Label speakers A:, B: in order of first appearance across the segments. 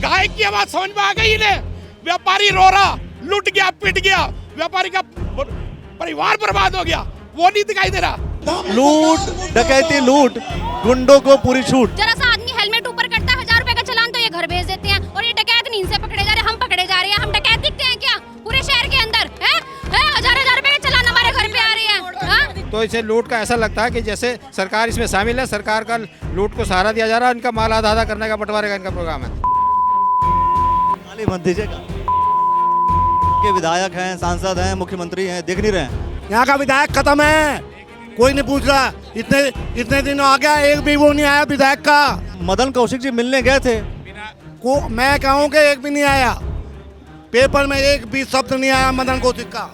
A: गाय की आवाज समझ में आ गई इन्हें। व्यापारी रो रहा, लूट गया, पिट गया, व्यापारी का परिवार बर्बाद हो गया, वो नहीं दिखाई दे रहा।
B: लूट डकैती लूट, गुंडों को पूरी छूट।
C: जरा सा आदमी हेलमेट ऊपर करता है 1000 रुपए का चालान तो ये घर भेज देते हैं, और ये डकैत नींद से पकड़े जा रहे हैं, हम पकड़े जा रहे हैं। हम डकैत दिखते हैं क्या पूरे शहर के अंदर? है 1000 रुपए का चालान हमारे घर पे आ रहे हैं।
D: तो इसे लूट का ऐसा लगता है कि जैसे सरकार इसमें शामिल है, सरकार का लूट को सहारा दिया जा रहा है, इनका माल आधा आधा करने का, बंटवारे का इनका प्रोग्राम है।
B: गाली मत दीजिएगा, के विधायक हैं, सांसद हैं, मुख्यमंत्री हैं, देख नहीं रहे हैं?
E: यहाँ का विधायक खत्म है, कोई नहीं पूछ रहा। इतने दिन आ गया, एक भी वो नहीं आया विधायक का।
B: मदन कौशिक जी मिलने गए थे,
E: मैं कहूँ कि एक भी नहीं आया, पेपर में एक भी शब्द नहीं आया मदन कौशिक का।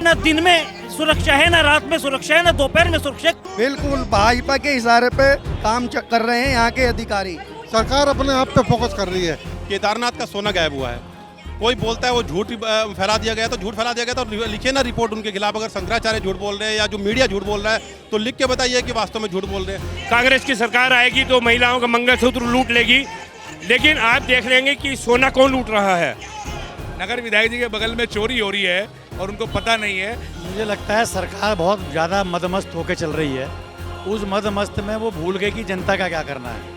F: न दिन में सुरक्षा है, न रात में सुरक्षा है, न दोपहर में सुरक्षा।
G: बिल्कुल भाजपा के इशारे पे काम कर रहे हैं यहाँ के अधिकारी।
H: सरकार अपने आप पे फोकस कर रही है।
A: केदारनाथ का सोना गायब हुआ है, कोई बोलता है वो झूठ फैला दिया गया, तो झूठ फैला दिया गया तो लिखे ना रिपोर्ट उनके खिलाफ। अगर शंकराचार्य झूठ बोल रहे हैं या जो मीडिया झूठ बोल रहा है तो लिख के बताइए कि वास्तव में झूठ बोल रहे हैं।
I: कांग्रेस की सरकार आएगी तो महिलाओं का मंगलसूत्र लूट लेगी, लेकिन आप देख लेंगे कि सोना कौन लूट रहा है।
J: नगर विधायक जी के बगल में चोरी हो रही है और उनको पता नहीं है।
K: मुझे लगता है सरकार बहुत ज़्यादा मदमस्त होकर चल रही है। उस मदमस्त में वो भूल गए कि जनता का क्या करना है।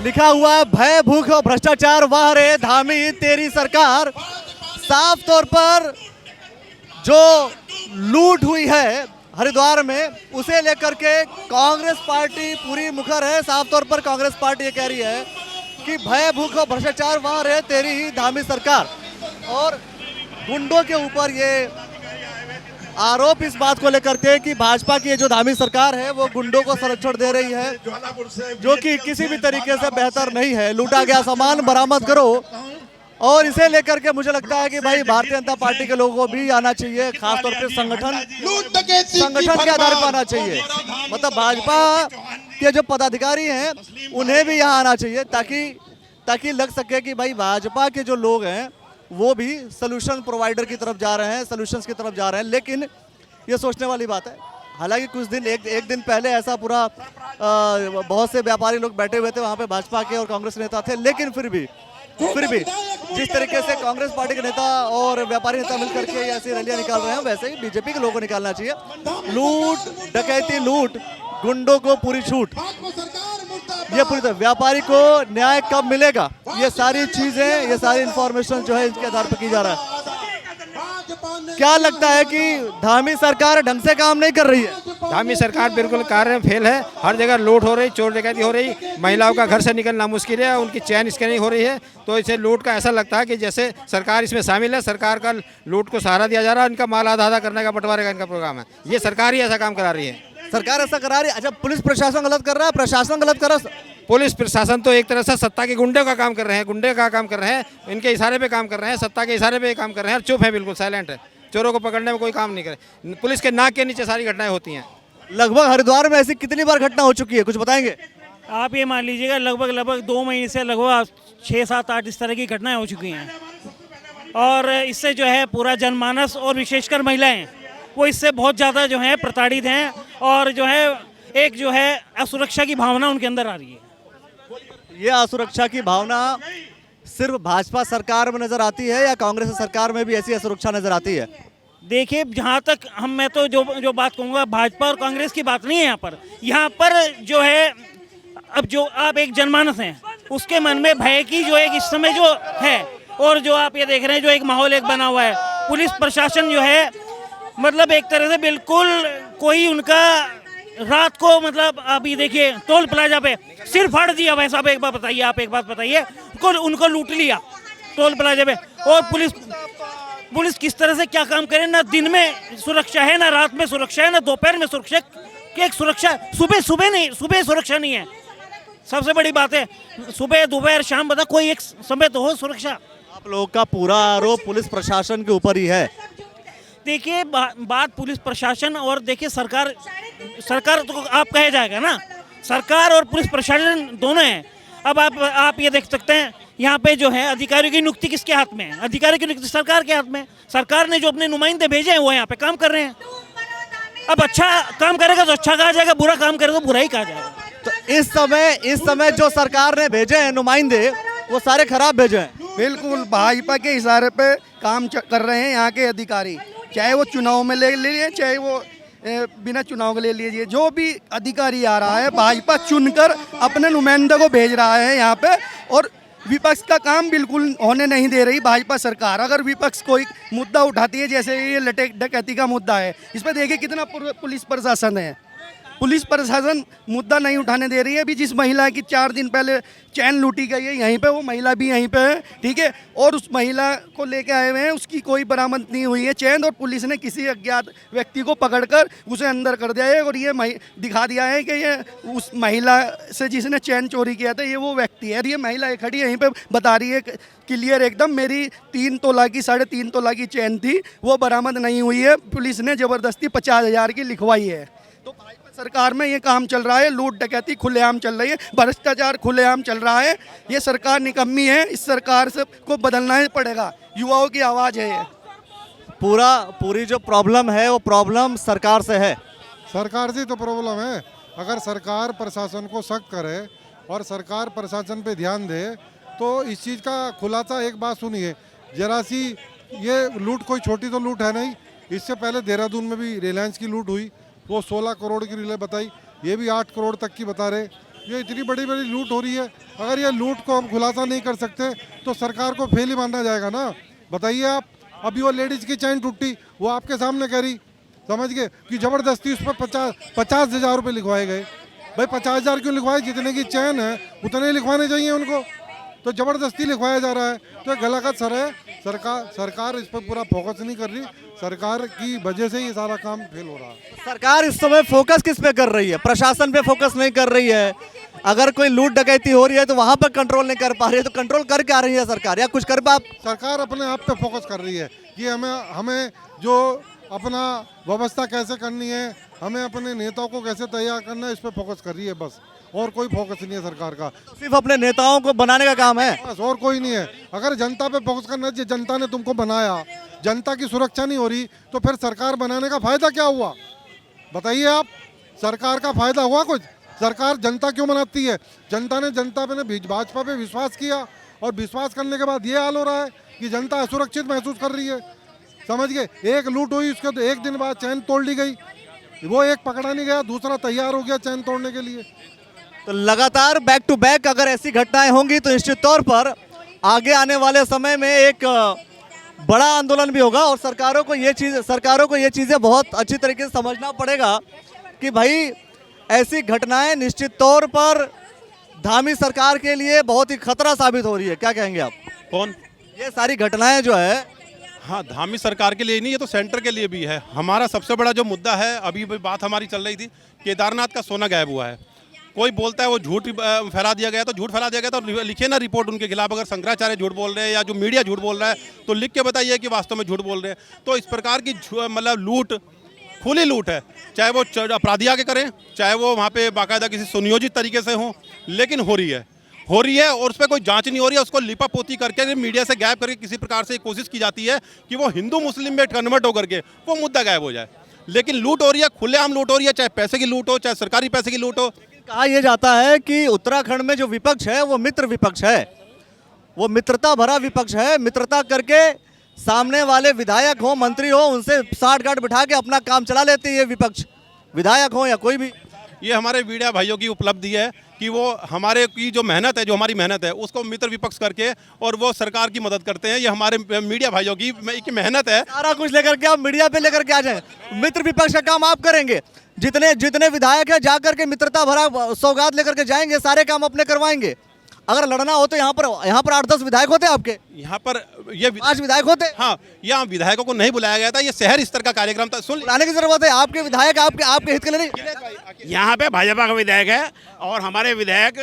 B: लिखा हुआ है भय भूख और भ्रष्टाचार, वाह रे धामी तेरी सरकार। साफ तौर पर जो लूट हुई है हरिद्वार में, उसे लेकर के कांग्रेस पार्टी पूरी मुखर है। साफ तौर पर कांग्रेस पार्टी ये कह रही है कि भय भूख और भ्रष्टाचार, वाह रे तेरी ही धामी सरकार। और गुंडों के ऊपर ये आरोप इस बात को लेकर के कि भाजपा की ये जो धामी सरकार है वो गुंडों को संरक्षण दे रही है, जो कि किसी भी तरीके से बेहतर नहीं है। लूटा गया सामान बरामद करो, और इसे लेकर के मुझे लगता है कि भाई भारतीय जनता पार्टी के लोगों को भी आना चाहिए, खासतौर पे संगठन के आधार पर आना चाहिए। मतलब भाजपा के जो पदाधिकारी हैं उन्हें भी यहाँ आना चाहिए, ताकि लग सके कि भाई भाजपा के जो लोग हैं वो भी सोल्यूशन प्रोवाइडर की तरफ जा रहे हैं, सोल्यूशंस की तरफ जा रहे हैं। लेकिन ये सोचने वाली बात है। हालांकि कुछ दिन एक दिन पहले ऐसा पूरा बहुत से व्यापारी लोग बैठे हुए थे वहाँ पे, भाजपा के और कांग्रेस नेता थे, लेकिन फिर भी जिस तरीके से कांग्रेस पार्टी के नेता और व्यापारी नेता मिलकर के ऐसी रैलियां निकाल रहे हैं, वैसे ही बीजेपी के लोगों को निकालना चाहिए। लूट डकैती लूट, गुंडों को पूरी छूट। ये पूरी तरह व्यापारी को न्याय कब मिलेगा, ये सारी चीजें, ये सारी इंफॉर्मेशन जो है इसके आधार पर की जा रहा है। क्या लगता है कि धामी सरकार ढंग से काम नहीं कर रही है?
D: धामी सरकार बिल्कुल कार्य में फेल है। हर जगह लूट हो रही, चोर डकैती हो रही, महिलाओं का घर से निकलना मुश्किल है, उनकी चैन स्कैनिंग हो रही है। तो इसे लूट का ऐसा लगता है कि जैसे सरकार इसमें शामिल है, सरकार का लूट को सहारा दिया जा रहा है, इनका माल आधा आधा करने का, बंटवारे का इनका प्रोग्राम है। ये सरकार ही ऐसा काम करा रही है।
B: सरकार ऐसा करा रही है? अच्छा, पुलिस प्रशासन गलत कर रहा है, प्रशासन गलत कर रहा है?
D: पुलिस प्रशासन तो एक तरह से सत्ता के गुंडे का काम कर रहे हैं, गुंडे का काम कर रहे हैं, इनके इशारे पे काम कर रहे हैं, सत्ता के इशारे पे काम कर रहे हैं, और चुप है, बिल्कुल साइलेंट है। चोरों को पकड़ने में कोई काम नहीं करे। पुलिस के नाक के नीचे सारी घटनाएं होती हैं।
B: लगभग हरिद्वार में ऐसी कितनी बार घटना हो चुकी है, कुछ बताएंगे?
F: आप ये मान लीजिएगा लगभग 2 महीने से लगभग 6, 7, 8 इस तरह की घटनाएं हो चुकी हैं। और इससे जो है पूरा जनमानस और विशेषकर महिलाएं वो इससे बहुत ज़्यादा जो है प्रताड़ित हैं, और जो है एक जो है असुरक्षा की भावना उनके अंदर आ रही है।
B: ये असुरक्षा की भावना सिर्फ भाजपा सरकार में नजर आती है या कांग्रेस सरकार में भी ऐसी असुरक्षा नजर आती है?
F: देखिए, जहाँ तक मैं तो जो बात कहूँगा, भाजपा और कांग्रेस की बात नहीं है यहाँ पर जो है, अब जो आप एक जनमानस हैं उसके मन में भय की जो एक इस समय जो है, और जो आप ये देख रहे हैं जो एक माहौल एक बना हुआ है, पुलिस प्रशासन जो है मतलब एक तरह से बिल्कुल कोई उनका रात को, मतलब अभी देखिए टोल प्लाजा पे सिर फाड़ दिया वैसा। आप एक बात बताइए, उनको लूट लिया टोल प्लाजा पे, और पुलिस किस तरह से क्या काम करे? ना दिन में सुरक्षा है, ना रात में सुरक्षा है, ना दोपहर में सुरक्षा। एक सुरक्षा सुबह सुरक्षा नहीं है। सबसे बड़ी बात है सुबह दोपहर शाम, बता कोई एक समय तो हो सुरक्षा।
B: आप लोगों का पूरा आरोप पुलिस प्रशासन के ऊपर ही है।
F: देखिए बात पुलिस प्रशासन और देखिए सरकार तो आप कहे जाएगा ना, सरकार और पुलिस प्रशासन दोनों हैं। अब आप ये देख सकते हैं यहाँ पे जो है अधिकारियों की नियुक्ति किसके हाथ में है? अधिकारियों की नियुक्ति सरकार के हाथ में। सरकार ने जो अपने नुमाइंदे भेजे हैं वो यहाँ पे काम कर रहे हैं। अब अच्छा काम करेगा तो अच्छा कहा जाएगा, बुरा काम करेगा तो बुरा ही कहा जाएगा।
B: तो इस समय जो सरकार ने भेजे हैं नुमाइंदे, वो सारे खराब भेजे हैं।
G: बिल्कुल भाजपा के इशारे पे काम कर रहे हैं यहाँ के अधिकारी, चाहे वो चुनाव में ले लिए, चाहे वो बिना चुनाव के ले लीजिए। जो भी अधिकारी आ रहा है भाजपा चुनकर अपने नुमाइंदे को भेज रहा है यहाँ पे, और विपक्ष का काम बिल्कुल होने नहीं दे रही भाजपा सरकार। अगर विपक्ष कोई मुद्दा उठाती है, जैसे ये लटेक डकैती का मुद्दा है, इस पर देखिए कितना पुलिस प्रशासन है, पुलिस प्रशासन मुद्दा नहीं उठाने दे रही है। अभी जिस महिला की 4 दिन पहले चैन लूटी गई है यहीं पे, वो महिला भी यहीं पे है, ठीक है, और उस महिला को लेके आए हुए हैं, उसकी कोई बरामद नहीं हुई है चैन, और पुलिस ने किसी अज्ञात व्यक्ति को पकड़कर उसे अंदर कर दिया है, और ये दिखा दिया है कि ये उस महिला से जिसने चैन चोरी किया था ये वो व्यक्ति है। और ये महिला खड़ी यहीं पर बता रही है क्लियर एकदम, मेरी 3 तोला की 3.5 तोला की चैन थी, वो बरामद नहीं हुई है, पुलिस ने ज़बरदस्ती 50,000 की लिखवाई है। तो भाजपा सरकार में ये काम चल रहा है, लूट डकैती खुलेआम चल रही है, भ्रष्टाचार खुलेआम चल रहा है। ये सरकार निकम्मी है, इस सरकार से को बदलना ही पड़ेगा, युवाओं की आवाज़ है ये।
B: पूरी जो प्रॉब्लम है वो प्रॉब्लम सरकार से है।
H: सरकार से तो प्रॉब्लम है। अगर सरकार प्रशासन को सख्त करे और सरकार प्रशासन पे ध्यान दे तो इस चीज़ का खुलासा, एक बात सुनिए, जरा सी ये लूट कोई छोटी तो लूट है नहीं। इससे पहले देहरादून में भी रिलायंस की लूट हुई, वो 16 करोड़ की रिले बताई, ये भी 8 करोड़ तक की बता रहे। ये इतनी बड़ी बड़ी लूट हो रही है, अगर ये लूट को हम खुलासा नहीं कर सकते तो सरकार को फेल ही माना जाएगा ना। बताइए आप, अभी वो लेडीज़ की चैन टूटी, वो आपके सामने कह रही, समझ गए कि ज़बरदस्ती उस पर 50,000 रुपये लिखवाए गए। भाई 50,000 क्यों लिखवाए? जितने की चैन है उतने लिखवाने चाहिए उनको, तो ज़बरदस्ती लिखवाया जा रहा है, तो गलत सर है। सरकार इस पर पूरा फोकस नहीं कर रही, सरकार की वजह से ये सारा काम फेल हो रहा है।
B: सरकार इस समय फोकस किस पे कर रही है? प्रशासन पे फोकस नहीं कर रही है। अगर कोई लूट डकैती हो रही है तो वहां पर कंट्रोल नहीं कर पा रही है, तो कंट्रोल कर क्या रही है सरकार, या कुछ कर पा?
H: सरकार अपने आप पे फोकस कर रही है कि हमें जो अपना व्यवस्था कैसे करनी है, हमें अपने नेताओं को कैसे तैयार करना है, इस पे फोकस कर रही है बस, और कोई फोकस नहीं है सरकार का।
B: तो सिर्फ अपने नेताओं को बनाने का काम है
H: बस, और कोई नहीं है। अगर जनता पे फोकस करना है, जनता ने तुमको बनाया, जनता की सुरक्षा नहीं हो रही तो फिर सरकार बनाने का फायदा क्या हुआ? बताइए आप, सरकार का फायदा हुआ कुछ? सरकार जनता क्यों बनाती है? जनता ने भाजपा पे विश्वास किया, और विश्वास करने के बाद ये हाल हो रहा है कि जनता असुरक्षित महसूस कर रही है। समझ गए? एक लूट हुई, उसके तो 1 दिन बाद चैन तोड़ ली गई, वो एक पकड़ा नहीं गया, दूसरा तैयार हो गया चैन तोड़ने के लिए।
B: तो लगातार बैक टू बैक अगर ऐसी घटनाएं होंगी तो निश्चित तौर पर आगे आने वाले समय में एक बड़ा आंदोलन भी होगा, और सरकारों को ये चीज़ें बहुत अच्छी तरीके से समझना पड़ेगा कि भाई ऐसी घटनाएं निश्चित तौर पर धामी सरकार के लिए बहुत ही खतरा साबित हो रही है। क्या कहेंगे आप?
A: कौन?
B: ये सारी घटनाएं जो है,
A: हाँ, धामी सरकार के लिए नहीं, ये तो सेंटर के लिए भी है। हमारा सबसे बड़ा जो मुद्दा है, अभी भी बात हमारी चल रही थी, केदारनाथ का सोना गायब हुआ है। कोई बोलता है वो झूठ फैला दिया गया, तो झूठ फैला दिया गया तो लिखे ना रिपोर्ट उनके खिलाफ। अगर शंकराचार्य झूठ बोल रहे हैं या जो मीडिया झूठ बोल रहा है तो लिख के बताइए कि वास्तव में झूठ बोल रहे हैं। तो इस प्रकार की मतलब लूट, खुली लूट है, चाहे वो अपराधी आके करें, चाहे वो वहाँ पे बाकायदा किसी सुनियोजित तरीके से हो, लेकिन हो रही है, और उस पर कोई जांच नहीं हो रही है। उसको लिपापोती करके मीडिया से गायब करके किसी प्रकार से कोशिश की जाती है कि वो हिंदू मुस्लिम में कन्वर्ट होकर के वो मुद्दा गायब हो जाए। लेकिन लूट हो रही है, खुलेआम लूट हो रही है, चाहे पैसे की लूट हो, चाहे सरकारी पैसे की लूट हो।
B: कहा यह जाता है कि उत्तराखंड में जो विपक्ष है वो मित्र विपक्ष है, वो मित्रता भरा विपक्ष है। मित्रता करके सामने वाले विधायक हो, मंत्री हो, उनसे साठ-गांठ बिठा के अपना काम चला लेते हैं ये विपक्ष, विधायक हो या कोई भी।
A: ये हमारे मीडिया भाइयों की उपलब्धि है कि वो हमारे की जो मेहनत है, जो हमारी मेहनत है, उसको मित्र विपक्ष करके और वो सरकार की मदद करते हैं। ये हमारे मीडिया भाइयों की मेहनत है।
B: सारा कुछ लेकर के आप मीडिया पे लेकर के आ जाएं, मित्र विपक्ष का काम आप करेंगे। जितने विधायक हैं जाकर के मित्रता भरा सौगात लेकर के जाएंगे, सारे काम अपने करवाएंगे। अगर लड़ना हो तो यहाँ पर 8-10 विधायक होते आपके,
A: यहाँ पर ये
B: 5 विधायक होते।
A: हाँ, यहाँ विधायकों को नहीं बुलाया गया था, ये शहर स्तर का कार्यक्रम था। सुन,
B: बुलाने की जरूरत है, आपके विधायक आपके हित के लिए नहीं।
I: यहाँ पे भाजपा का विधायक है और हमारे विधायक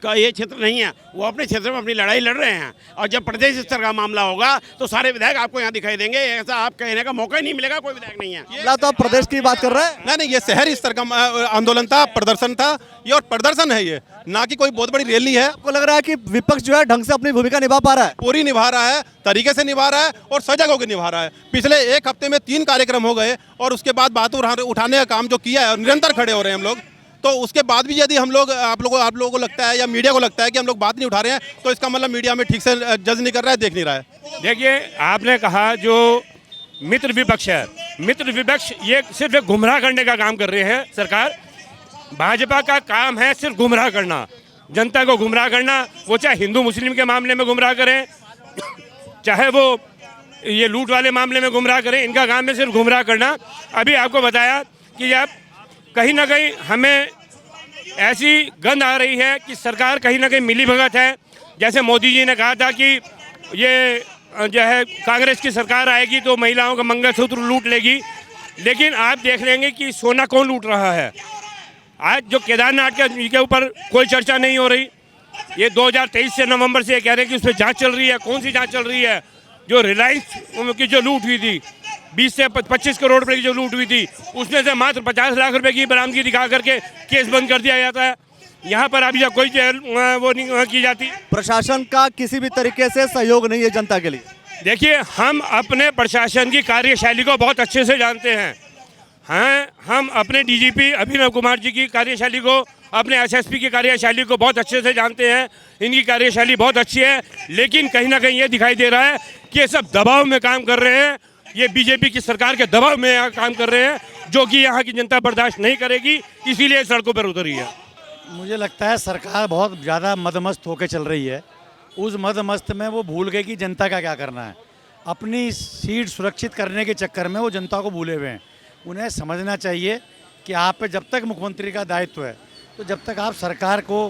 I: का ये क्षेत्र नहीं है, वो अपने क्षेत्र में अपनी लड़ाई लड़ रहे हैं। और जब प्रदेश स्तर का मामला होगा तो सारे विधायक आपको यहाँ दिखाई देंगे। ऐसा आप कहने का मौका ही नहीं मिलेगा, कोई विधायक नहीं है।
B: तो आप प्रदेश की बात कर रहे हैं?
A: नहीं, ये शहर स्तर का आंदोलन था, प्रदर्शन था ये, और प्रदर्शन है ये, ना कि कोई बहुत बड़ी रैली है।
B: आपको लग रहा है कि विपक्ष जो है ढंग से अपनी भूमिका निभा पा रहा है?
A: पूरी निभा रहा है, तरीके से निभा रहा है और सजग होकर निभा रहा है। पिछले 1 हफ्ते में 3 कार्यक्रम हो गए और उसके बाद बात उठाने का काम जो किया है, निरंतर खड़े हो रहे हैं हम लोग। तो उसके बाद भी यदि हम लोग आप लोगों को लगता है या मीडिया को लगता है कि हम लोग बात नहीं उठा रहे हैं, तो इसका मतलब मीडिया में ठीक से जज नहीं कर रहा है, देख नहीं रहा है।
I: देखिए, आपने कहा जो मित्र विपक्ष है, मित्र विपक्ष ये सिर्फ एक गुमराह करने का काम कर रहे हैं। सरकार, भाजपा का काम है सिर्फ गुमराह करना, जनता को गुमराह करना। वो चाहे हिंदू मुस्लिम के मामले में गुमराह करें, चाहे वो ये लूट वाले मामले में गुमराह करें, इनका काम है सिर्फ गुमराह करना। अभी आपको बताया कि अब कहीं ना कहीं हमें ऐसी गंध आ रही है कि सरकार कहीं ना कहीं मिली भगत है। जैसे मोदी जी ने कहा था कि ये जो है कांग्रेस की सरकार आएगी तो महिलाओं का मंगलसूत्र लूट लेगी, लेकिन आप देख लेंगे कि सोना कौन लूट रहा है। आज जो केदारनाथ के ऊपर कोई चर्चा नहीं हो रही। ये 2023 से नवंबर से कह रहे हैं कि उस पर जाँच चल रही है। कौन सी जाँच चल रही है? जो रिलायंस की जो लूट हुई थी, 20 से 25 करोड़ रुपए की जो लूट हुई थी, उसमें से मात्र 50 लाख रुपए की बरामदगी दिखा करके केस बंद कर दिया जाता है। यहाँ पर अभी कोई वो नहीं की जाती।
B: प्रशासन का किसी भी तरीके से सहयोग नहीं है जनता के लिए।
I: देखिए, हम अपने प्रशासन की कार्यशैली को बहुत अच्छे से जानते हैं। हम अपने डीजीपी अभिनव कुमार जी की कार्यशैली को, अपने एसएसपी की कार्यशैली को बहुत अच्छे से जानते हैं। इनकी कार्यशैली बहुत अच्छी है, लेकिन कहीं ना कहीं ये दिखाई दे रहा है कि ये सब दबाव में काम कर रहे हैं। ये बीजेपी की सरकार के दबाव में यहाँ काम कर रहे हैं, जो कि यहाँ की जनता बर्दाश्त नहीं करेगी, इसीलिए सड़कों पर उतरी है।
K: मुझे लगता है सरकार बहुत ज़्यादा मदमस्त होकर चल रही है। उस मदमस्त में वो भूल गए कि जनता का क्या करना है। अपनी सीट सुरक्षित करने के चक्कर में वो जनता को भूले हुए हैं। उन्हें समझना चाहिए कि आप पे जब तक मुख्यमंत्री का दायित्व है, तो जब तक आप सरकार को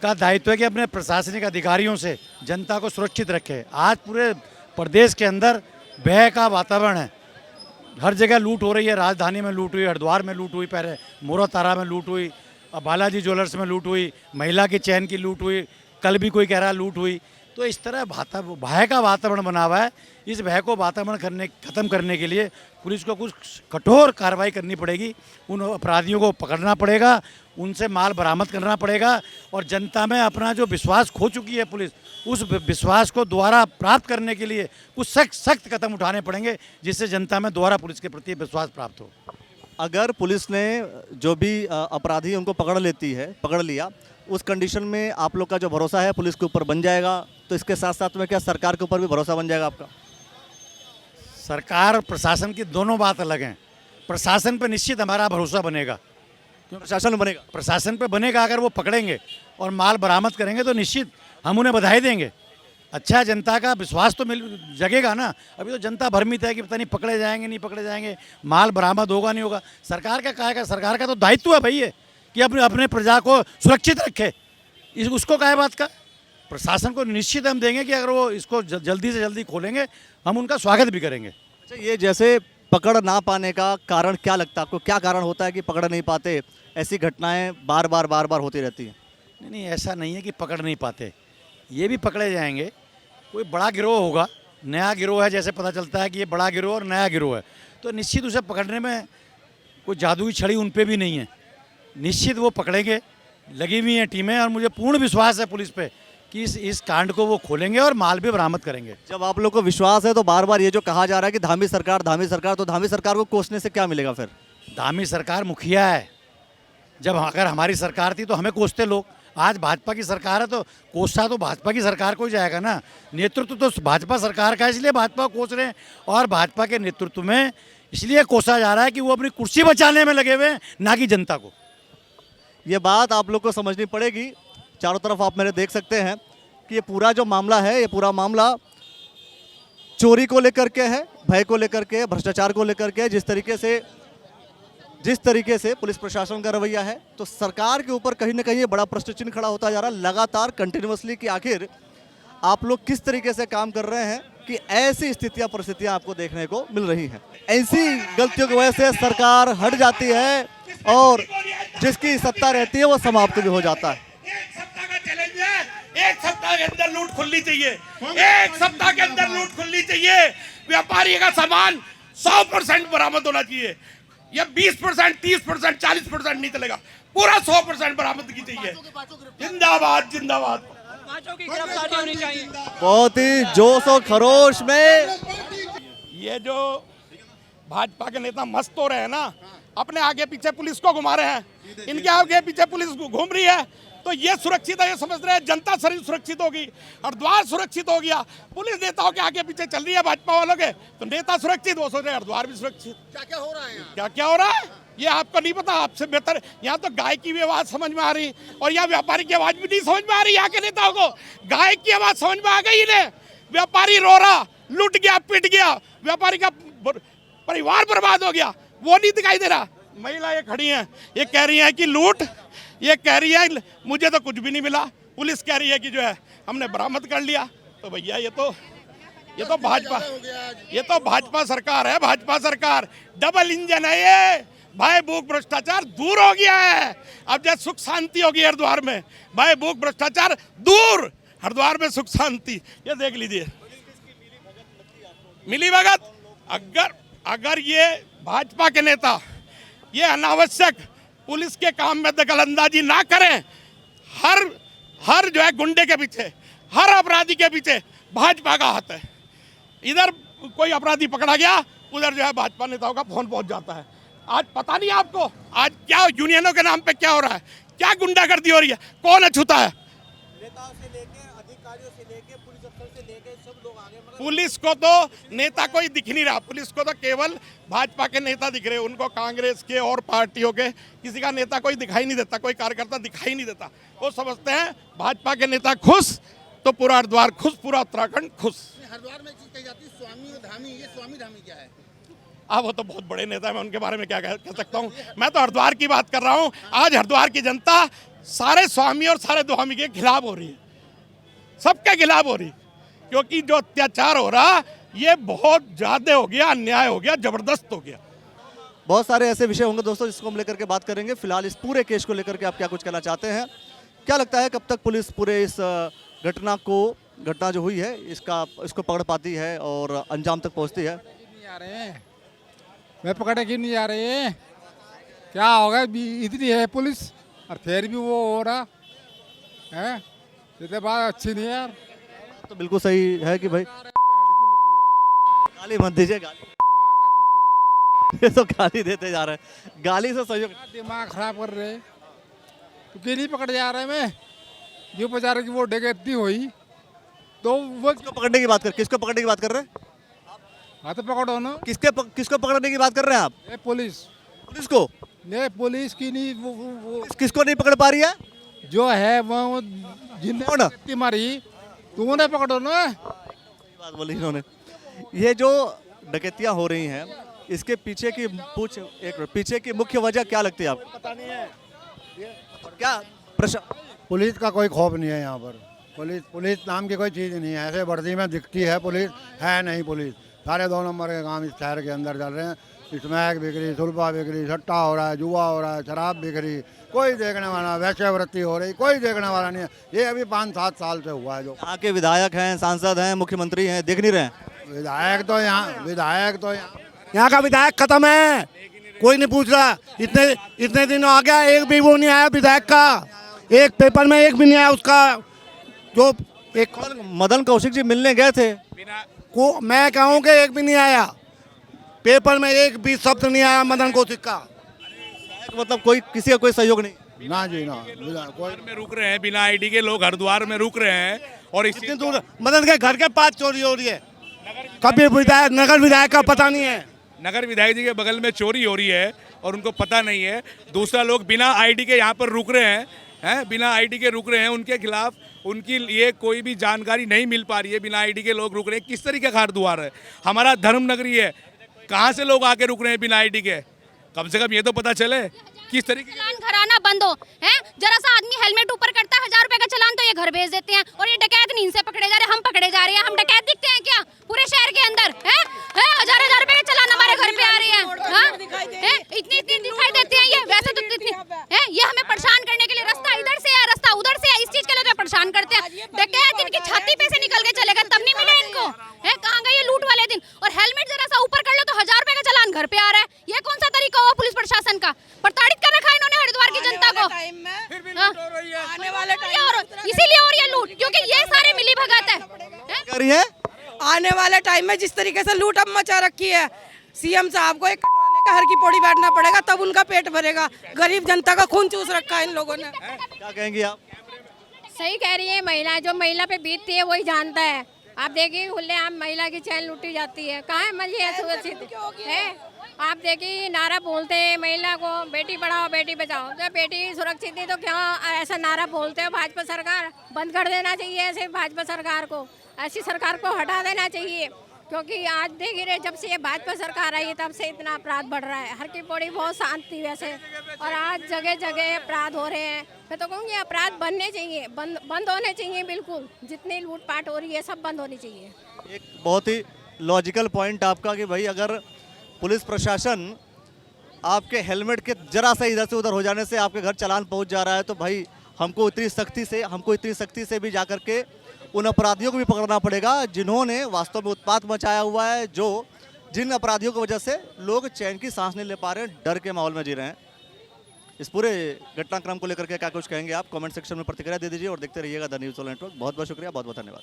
K: का दायित्व है कि अपने प्रशासनिक अधिकारियों से जनता को सुरक्षित रखें। आज पूरे प्रदेश के अंदर भय का वातावरण है। हर जगह लूट हो रही है। राजधानी में लूट हुई, हरिद्वार में लूट हुई, पहले मोरा तारा में लूट हुई, अब बालाजी ज्वेलर्स में लूट हुई, महिला की चैन की लूट हुई, कल भी कोई कह रहा लूट हुई। तो इस तरह भय का वातावरण बना हुआ है। इस भय को वातावरण खत्म करने के लिए पुलिस को कुछ कठोर कार्रवाई करनी पड़ेगी। उन अपराधियों को पकड़ना पड़ेगा, उनसे माल बरामद करना पड़ेगा, और जनता में अपना जो विश्वास खो चुकी है पुलिस, उस विश्वास को दोबारा प्राप्त करने के लिए कुछ सख्त कदम उठाने पड़ेंगे, जिससे जनता में दोबारा पुलिस के प्रति विश्वास प्राप्त हो।
B: अगर पुलिस ने जो भी अपराधी उनको पकड़ लिया, उस कंडीशन में आप लोग का जो भरोसा है पुलिस के ऊपर बन जाएगा, तो इसके साथ साथ में क्या सरकार के ऊपर भी भरोसा बन जाएगा आपका?
K: सरकार और प्रशासन की दोनों बात अलग हैं। प्रशासन पर निश्चित हमारा भरोसा बनेगा।
B: क्यों प्रशासन बनेगा?
K: प्रशासन पे बनेगा। अगर वो पकड़ेंगे और माल बरामद करेंगे तो निश्चित हम उन्हें बधाई देंगे। अच्छा, जनता का विश्वास तो जगेगा ना। अभी तो जनता भ्रमित है कि पता नहीं पकड़े जाएंगे नहीं पकड़े जाएंगे, माल बरामद होगा नहीं होगा। सरकार का क्या है? सरकार का तो दायित्व है भाई ये कि अपने प्रजा को सुरक्षित रखे। उसको क्या बात का? प्रशासन को निश्चित हम देंगे कि अगर वो इसको जल्दी से जल्दी खोलेंगे, हम उनका स्वागत भी करेंगे।
B: अच्छा, ये जैसे पकड़ ना पाने का कारण क्या लगता है आपको? क्या कारण होता है कि पकड़ नहीं पाते? ऐसी घटनाएं बार बार होती रहती हैं।
K: नहीं, ऐसा नहीं है कि पकड़ नहीं पाते, ये भी पकड़े जाएंगे। कोई बड़ा गिरोह होगा, नया गिरोह है, जैसे पता चलता है कि ये बड़ा गिरोह और नया गिरोह है, तो निश्चित उसे पकड़ने में कोई जादुई छड़ी उन पर भी नहीं है। निश्चित वो पकड़ेंगे, लगी हुई हैं टीमें, और मुझे पूर्ण विश्वास है पुलिस पे कि इस कांड को वो खोलेंगे और माल भी बरामद करेंगे।
B: जब आप लोग को विश्वास है तो बार बार ये जो कहा जा रहा है कि धामी सरकार, तो धामी सरकार को कोसने से क्या मिलेगा फिर?
K: धामी सरकार मुखिया है। जब अगर हमारी सरकार थी तो हमें कोसते लोग। आज भाजपा की सरकार है तो कोसा तो भाजपा की सरकार को ही जाएगा ना। नेतृत्व तो भाजपा सरकार का है, इसलिए भाजपा को कोस रहे हैं, और भाजपा के नेतृत्व में इसलिए कोसा जा रहा है कि वो अपनी कुर्सी बचाने में लगे हुए हैं, ना कि जनता को।
B: ये बात आप लोग को समझनी पड़ेगी। चारों तरफ आप मेरे देख सकते हैं कि ये पूरा जो मामला है, ये पूरा मामला चोरी को लेकर के है, भय को लेकर के, भ्रष्टाचार को लेकर के। जिस तरीके से पुलिस प्रशासन का रवैया है, तो सरकार के ऊपर कहीं ना कहीं बड़ा प्रश्न चिन्ह खड़ा होता जा रहा है लगातार, कंटिन्यूअसली, कि आखिर आप लोग किस तरीके से काम कर रहे हैं कि ऐसी स्थितियां परिस्थितियां आपको देखने को मिल रही हैं। ऐसी गलतियों की वजह से सरकार हट जाती है और जिसकी सत्ता रहती है वो समाप्त भी हो जाता है।
I: एक सप्ताह के अंदर लूट खुलनी चाहिए। एक सप्ताह के अंदर लूट खुलनी चाहिए। व्यापारी का सामान 100% बरामद होना चाहिए। ये 20%, 30%, 40% नहीं चलेगा, पूरा 100% बरामदगी चाहिए। जिंदाबाद जिंदाबाद।
B: बहुत ही जोश और खरोश में
I: ये जो भाजपा के नेता मस्त हो रहे हैं ना, अपने आगे पीछे पुलिस को घुमा रहे हैं, इनके आगे पीछे पुलिस घूम रही है, तो ये सुरक्षित है, ये समझ रहे हैं जनता सुरक्षित होगी, हरिद्वार सुरक्षित हो गया। पुलिस नेताओं के आगे पीछे चल रही है भाजपा वालों के, तो नेता सुरक्षित, वो सोच रहे हरिद्वार भी सुरक्षित। क्या क्या हो रहा है, क्या क्या हो रहा है ये आपको नहीं पता, आपसे बेहतर। यहाँ तो गाय की भी आवाज समझ में आ रही और यहाँ व्यापारी की आवाज भी नहीं समझ में आ रही। यहाँ के नेताओं को गाय की आवाज समझ में आ गई इन्हें, व्यापारी रो रहा, लुट गया, पिट गया, व्यापारी का परिवार बर्बाद हो गया, वो नहीं दिखाई दे रहा। महिलाएं खड़ी हैं, ये कह रही हैं कि लूट, ये कह रही है मुझे तो कुछ भी नहीं मिला, पुलिस कह रही है कि जो है हमने बरामद कर लिया। तो भैया ये तो भाजपा सरकार है, भाजपा सरकार डबल इंजन है ये। भाई भूख भ्रष्टाचार दूर हो गया है, अब जब सुख शांति होगी हरिद्वार में, भाई भूख भ्रष्टाचार दूर, हरिद्वार में सुख शांति। ये देख लीजिए मिली भगत। अगर ये भाजपा के नेता ये अनावश्यक पुलिस के काम में दखलंदाजी ना करें, हर जो है गुंडे के पीछे, हर अपराधी के पीछे भाजपा का हाथ है। इधर कोई अपराधी पकड़ा गया, उधर जो है भाजपा नेताओं का फोन पहुंच जाता है। आज पता नहीं आपको आज क्या यूनियनों के नाम पे क्या हो रहा है, क्या गुंडागर्दी हो रही है, कौन अछूता है।
B: नेताओं से लेके अधिकारियों से लेके पुलिस अफसर से लेके सब लोग आगे,
I: पुलिस को तो नेता कोई दिख नहीं रहा, पुलिस को तो केवल भाजपा के नेता दिख रहे, उनको कांग्रेस के और पार्टियों के किसी का नेता कोई दिखाई नहीं देता, कोई कार्यकर्ता दिखाई नहीं देता। वो समझते हैं भाजपा के नेता खुश तो पूरा हरिद्वार खुश, पूरा उत्तराखंड खुश।
E: हरिद्वार में चीज कही जाती है स्वामी और धामी, ये स्वामी धामी क्या है?
I: वो तो बहुत बड़े नेता है, मैं उनके बारे में क्या कह सकता हूँ। मैं तो हरिद्वार की बात कर रहा हूँ। आज हरिद्वार की जनता सारे स्वामी और सारे धामी के खिलाफ हो रही है, सबके खिलाफ हो रही, क्योंकि जो अत्याचार हो रहा ये बहुत ज्यादा हो गया, अन्याय हो गया, जबरदस्त हो गया।
B: बहुत सारे ऐसे विषय होंगे दोस्तों जिसको हम लेकर के बात करेंगे। फिलहाल इस पूरे केस को लेकर के आप क्या कुछ कहना चाहते हैं? क्या लगता है कब तक पुलिस पूरे इस घटना जो हुई है इसको पकड़ पाती है और अंजाम तक पहुंचती है?
D: नहीं आ रहे हैं, वे पकड़े क्यों नहीं आ रहे हैं? क्या होगा, इतनी है पुलिस और फिर भी वो हो रहा है, ये बात अच्छी नहीं है यार।
B: तो बिल्कुल सही है कि भाई गाली मत दीजिए, ये तो गाली देते जा रहे हैं, गाली से सहयोग।
D: दिमाग खराब कर रहे, तो क्यों नहीं पकड़ जा रहे? मैं जो बेचारे की वो डकैती हुई तो वो
B: किसको पकड़ने की बात कर, किसको पकड़ने की बात कर रहे हैं?
D: हाँ तो पकड़ो ना।
B: किसको पकड़ने की बात कर रहे हैं आप? पुलिस को?
D: नहीं, पुलिस की नहीं, वो
B: किसको नहीं पकड़ पा रही है?
D: जो है वो जिन्हें मारी तो उन्हें पकड़ो ना।
B: बात बोली इन्होंने। ये जो डकैतियां हो रही हैं इसके पीछे की मुख्य वजह क्या लगती है आपको?
E: पता नहीं है
B: क्या प्रश्न?
E: पुलिस का कोई खौफ नहीं है यहाँ पर। पुलिस नाम की कोई चीज़ नहीं है, ऐसे वर्दी में दिखती है पुलिस, है नहीं पुलिस। सारे 2 नंबर के काम इस शहर के अंदर चल रहे हैं। स्मैक बिक रही, सुल्फा बिक रही, सट्टा हो रहा है, जुआ हो रहा है, शराब बिक रही, कोई देखने वाला, वैश्यवृत्ति हो रही, कोई देखने वाला नहीं है। ये अभी 5-7 साल से हुआ है। जो
B: यहाँ के विधायक हैं, सांसद हैं, मुख्यमंत्री हैं, देख नहीं रहे हैं?
E: विधायक तो यहाँ का विधायक खत्म है, कोई नहीं पूछ रहा। इतने दिन हो गया, एक भी वो नहीं आया विधायक का, एक पेपर में एक भी नहीं आया उसका। जो एक
B: मदन कौशिक जी मिलने गए थे,
E: मैं कहूँ कि एक भी नहीं आया, पेपर में एक भी शब्द नहीं आया मदन कौशिक का।
B: मतलब किसी का कोई सहयोग नहीं?
E: ना जी ना,
J: कोई में रुक रहे हैं, बिना आईडी के लोग हरिद्वार में रुक रहे हैं। और
E: इतनी दूर मदन के घर के पास चोरी हो रही है, कभी विधायक नगर विधायक का पता नहीं है।
J: नगर विधायक जी के बगल में चोरी हो रही है और उनको पता नहीं है। दूसरा लोग बिना आईडी के यहाँ पर रुक रहे हैं, बिना आईडी के रुक रहे हैं, उनके खिलाफ उनकी लिए कोई भी जानकारी नहीं मिल पा रही है। बिना आईडी के लोग रुक रहे हैं, किस तरीके का हरिद्वार है? हमारा धर्म नगरी है, कहाँ से लोग आके रुक रहे हैं बिना आईडी के? कम से कम ये तो पता चले किस तरीके
C: चालान घराना बंद हो है। जरा सा आदमी हेलमेट ऊपर करता है 1000 रुपए का चालान तो ये घर भेज देते हैं। और ये डकैत नींद से पकड़े जा रहे हैं, हम पकड़े जा रहे हैं। हम डकैत दिखते हैं क्या पूरे शहर के अंदर? है 1000 रुपए का चालान हमारे घर पे आ रहे हैं, इतनी दिखाई देते हैं। ये वैसे तो ये हमें परेशान करने के लिए रास्ता इधर से है, रास्ता उधर से है, इस चीज के लिए तो परेशान करते हैं। डकैत इनकी छाती पे से निकल के चलेगा तब नहीं मिले इनको, है कहाँ गए ये लूट वाले दिन? और हेलमेट जरा सा ऊपर कर लो तो 1000 रुपए का चालान घर पे आ रहा है। ये कौन सा तरीका हुआ पुलिस प्रशासन का? प्रताड़ित कर रखा है इन्होंने हरिद्वार की जनता को। आने वाले टाइम इसीलिए हो रही है लूट, क्योंकि ये सारे मिली भगत है।
L: आने वाले टाइम में जिस तरीके से लूट अब मचा रखी है, सीएम साहब को एक का हर की पौड़ी बैठना पड़ेगा, तब उनका पेट भरेगा। गरीब जनता का खून चूस रखा है इन लोगों ने।
B: क्या कहेंगी आप?
C: सही कह रही है महिला, जो महिला पे बीतती है वही जानता है। आप देखिए खुलेआम महिला की चैन लूटी जाती है, कहाँ है महिला सुरक्षित है? आप देखिए नारा बोलते हैं महिला को, बेटी पढ़ाओ बेटी बचाओ, जब बेटी सुरक्षित नहीं तो क्या ऐसा नारा बोलते हो? भाजपा सरकार बंद कर देना चाहिए ऐसे, भाजपा सरकार को, ऐसी सरकार को हटा देना चाहिए। क्योंकि आज देख रहे जब से ये भाजपा सरकार आई है तब से इतना अपराध बढ़ रहा है। हर की पौड़ी बहुत शांत थी वैसे, और आज जगह जगह अपराध हो रहे हैं। मैं तो कहूँगी अपराध बनने चाहिए, बंद होने चाहिए बिल्कुल। जितनी लूटपाट हो रही है सब बंद होनी चाहिए।
B: एक बहुत ही लॉजिकल पॉइंट आपका कि भाई अगर पुलिस प्रशासन आपके हेलमेट के जरा सा इधर से उधर हो जाने से आपके घर चालान पहुंच जा रहा है, तो भाई हमको इतनी सख्ती से भी जा करके उन अपराधियों को भी पकड़ना पड़ेगा जिन्होंने वास्तव में उत्पात मचाया हुआ है, जिन अपराधियों की वजह से लोग चैन की सांस नहीं ले पा रहे हैं, डर के माहौल में जी रहे हैं। इस पूरे घटनाक्रम को लेकर के क्या कुछ कहेंगे आप? कमेंट सेक्शन में प्रतिक्रिया दे दीजिए और देखते रहिएगा द न्यूज़ नेटवर्क। बहुत बहुत शुक्रिया, बहुत बहुत धन्यवाद।